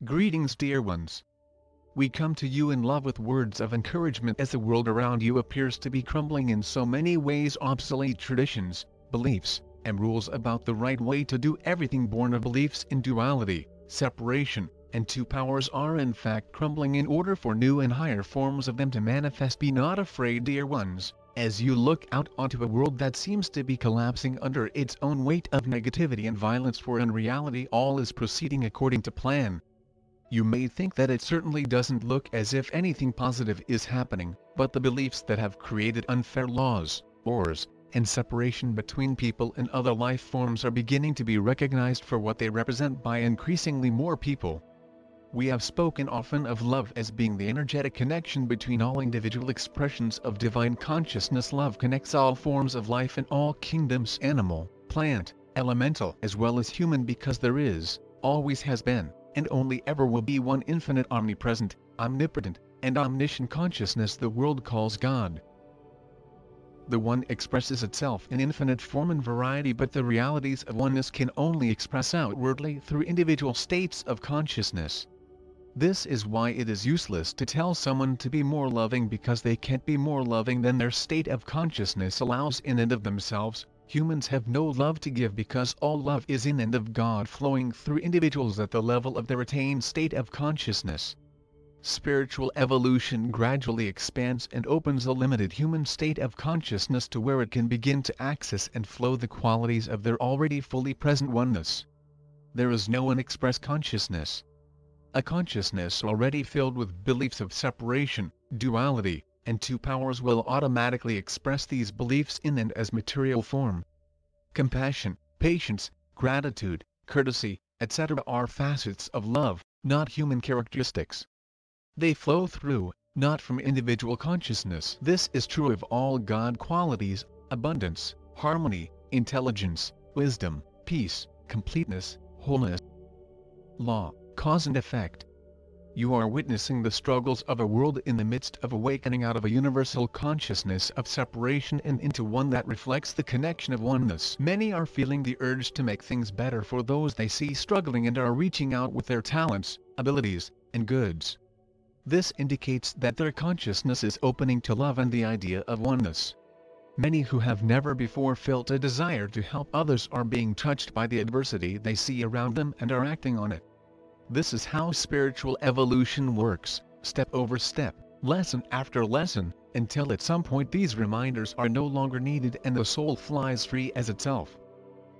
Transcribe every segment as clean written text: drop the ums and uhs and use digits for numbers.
Greetings, dear ones. We come to you in love with words of encouragement as the world around you appears to be crumbling in so many ways. Obsolete traditions, beliefs, and rules about the right way to do everything born of beliefs in duality, separation, and two powers are in fact crumbling in order for new and higher forms of them to manifest. Be not afraid, dear ones, as you look out onto a world that seems to be collapsing under its own weight of negativity and violence, for in reality all is proceeding according to plan. You may think that it certainly doesn't look as if anything positive is happening, but the beliefs that have created unfair laws, wars, and separation between people and other life forms are beginning to be recognized for what they represent by increasingly more people. We have spoken often of love as being the energetic connection between all individual expressions of divine consciousness. Love connects all forms of life in all kingdoms, animal, plant, elemental, as well as human, because there is, always has been, and only ever will be one infinite, omnipresent, omnipotent, and omniscient consciousness the world calls God. The One expresses itself in infinite form and variety, but the realities of oneness can only express outwardly through individual states of consciousness. This is why it is useless to tell someone to be more loving, because they can't be more loving than their state of consciousness allows in and of themselves. Humans have no love to give because all love is in and of God, flowing through individuals at the level of their attained state of consciousness. Spiritual evolution gradually expands and opens a limited human state of consciousness to where it can begin to access and flow the qualities of their already fully present oneness. There is no unexpressed consciousness. A consciousness already filled with beliefs of separation, duality, and two powers will automatically express these beliefs in and as material form. Compassion, patience, gratitude, courtesy, etc. are facets of love, not human characteristics. They flow through, not from individual consciousness. This is true of all God qualities: abundance, harmony, intelligence, wisdom, peace, completeness, wholeness. Law, cause and effect. You are witnessing the struggles of a world in the midst of awakening out of a universal consciousness of separation and into one that reflects the connection of oneness. Many are feeling the urge to make things better for those they see struggling and are reaching out with their talents, abilities, and goods. This indicates that their consciousness is opening to love and the idea of oneness. Many who have never before felt a desire to help others are being touched by the adversity they see around them and are acting on it. This is how spiritual evolution works, step over step, lesson after lesson, until at some point these reminders are no longer needed and the soul flies free as itself.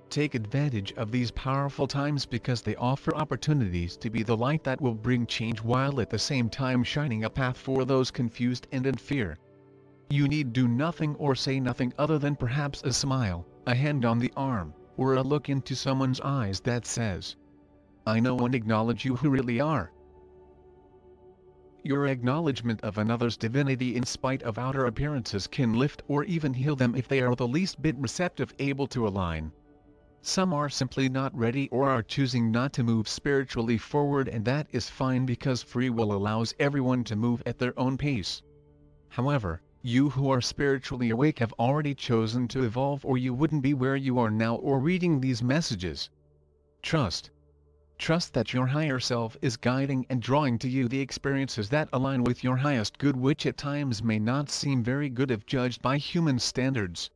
Take advantage of these powerful times because they offer opportunities to be the light that will bring change, while at the same time shining a path for those confused and in fear. You need do nothing or say nothing other than perhaps a smile, a hand on the arm, or a look into someone's eyes that says, "I know," and acknowledge you who really are. Your acknowledgement of another's divinity in spite of outer appearances can lift or even heal them if they are the least bit receptive, able to align. Some are simply not ready or are choosing not to move spiritually forward, and that is fine because free will allows everyone to move at their own pace. However, you who are spiritually awake have already chosen to evolve, or you wouldn't be where you are now or reading these messages. Trust. Trust that your higher self is guiding and drawing to you the experiences that align with your highest good, which at times may not seem very good if judged by human standards.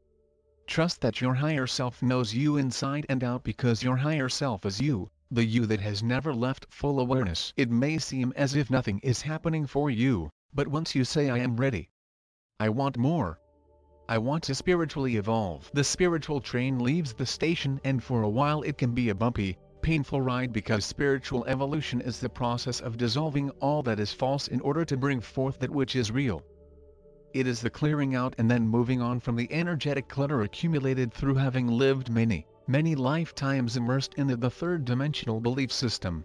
Trust that your higher self knows you inside and out, because your higher self is you, the you that has never left full awareness. It may seem as if nothing is happening for you, but once you say, "I am ready. I want more. I want to spiritually evolve," the spiritual train leaves the station, and for a while it can be a bumpy, painful ride, because spiritual evolution is the process of dissolving all that is false in order to bring forth that which is real. It is the clearing out and then moving on from the energetic clutter accumulated through having lived many, many lifetimes immersed in the third-dimensional belief system.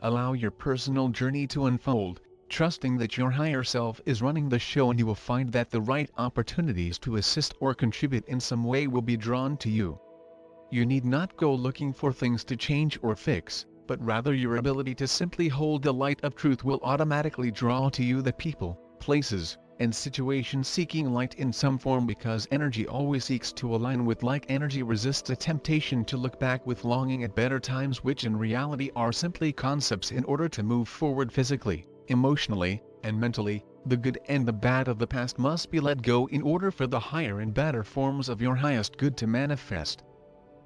Allow your personal journey to unfold, trusting that your higher self is running the show, and you will find that the right opportunities to assist or contribute in some way will be drawn to you. You need not go looking for things to change or fix, but rather your ability to simply hold the light of truth will automatically draw to you the people, places, and situations seeking light in some form, because energy always seeks to align with like energy resists a temptation to look back with longing at better times, which in reality are simply concepts. In order to move forward physically, emotionally, and mentally, the good and the bad of the past must be let go in order for the higher and better forms of your highest good to manifest.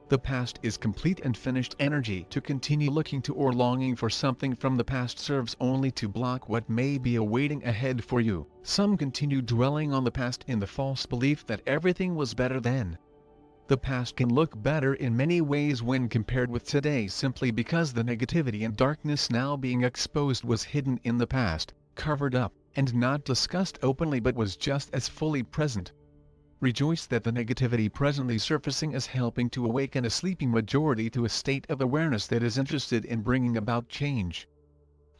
The past is complete and finished energy. To continue looking to or longing for something from the past serves only to block what may be awaiting ahead for you. Some continue dwelling on the past in the false belief that everything was better then. The past can look better in many ways when compared with today, simply because the negativity and darkness now being exposed was hidden in the past, covered up, and not discussed openly, but was just as fully present. Rejoice that the negativity presently surfacing is helping to awaken a sleeping majority to a state of awareness that is interested in bringing about change.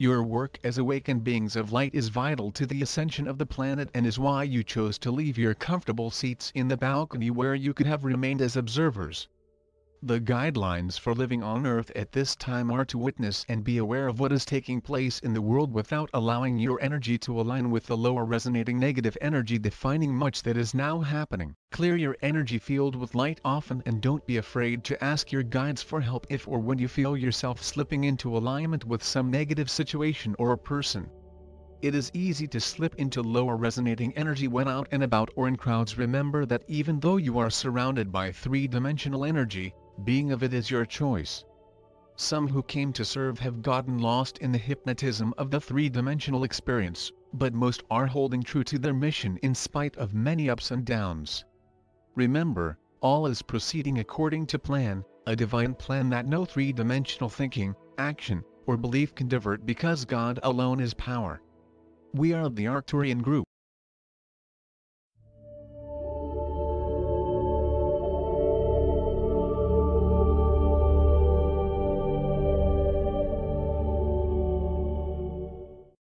Your work as awakened beings of light is vital to the ascension of the planet, and is why you chose to leave your comfortable seats in the balcony where you could have remained as observers. The guidelines for living on Earth at this time are to witness and be aware of what is taking place in the world without allowing your energy to align with the lower resonating negative energy defining much that is now happening. Clear your energy field with light often, and don't be afraid to ask your guides for help if or when you feel yourself slipping into alignment with some negative situation or a person. It is easy to slip into lower resonating energy when out and about or in crowds. Remember that even though you are surrounded by three-dimensional energy, being of it is your choice. Some who came to serve have gotten lost in the hypnotism of the three-dimensional experience, but most are holding true to their mission in spite of many ups and downs. Remember, all is proceeding according to plan, a divine plan that no three-dimensional thinking, action, or belief can divert, because God alone is power. We are the Arcturian group.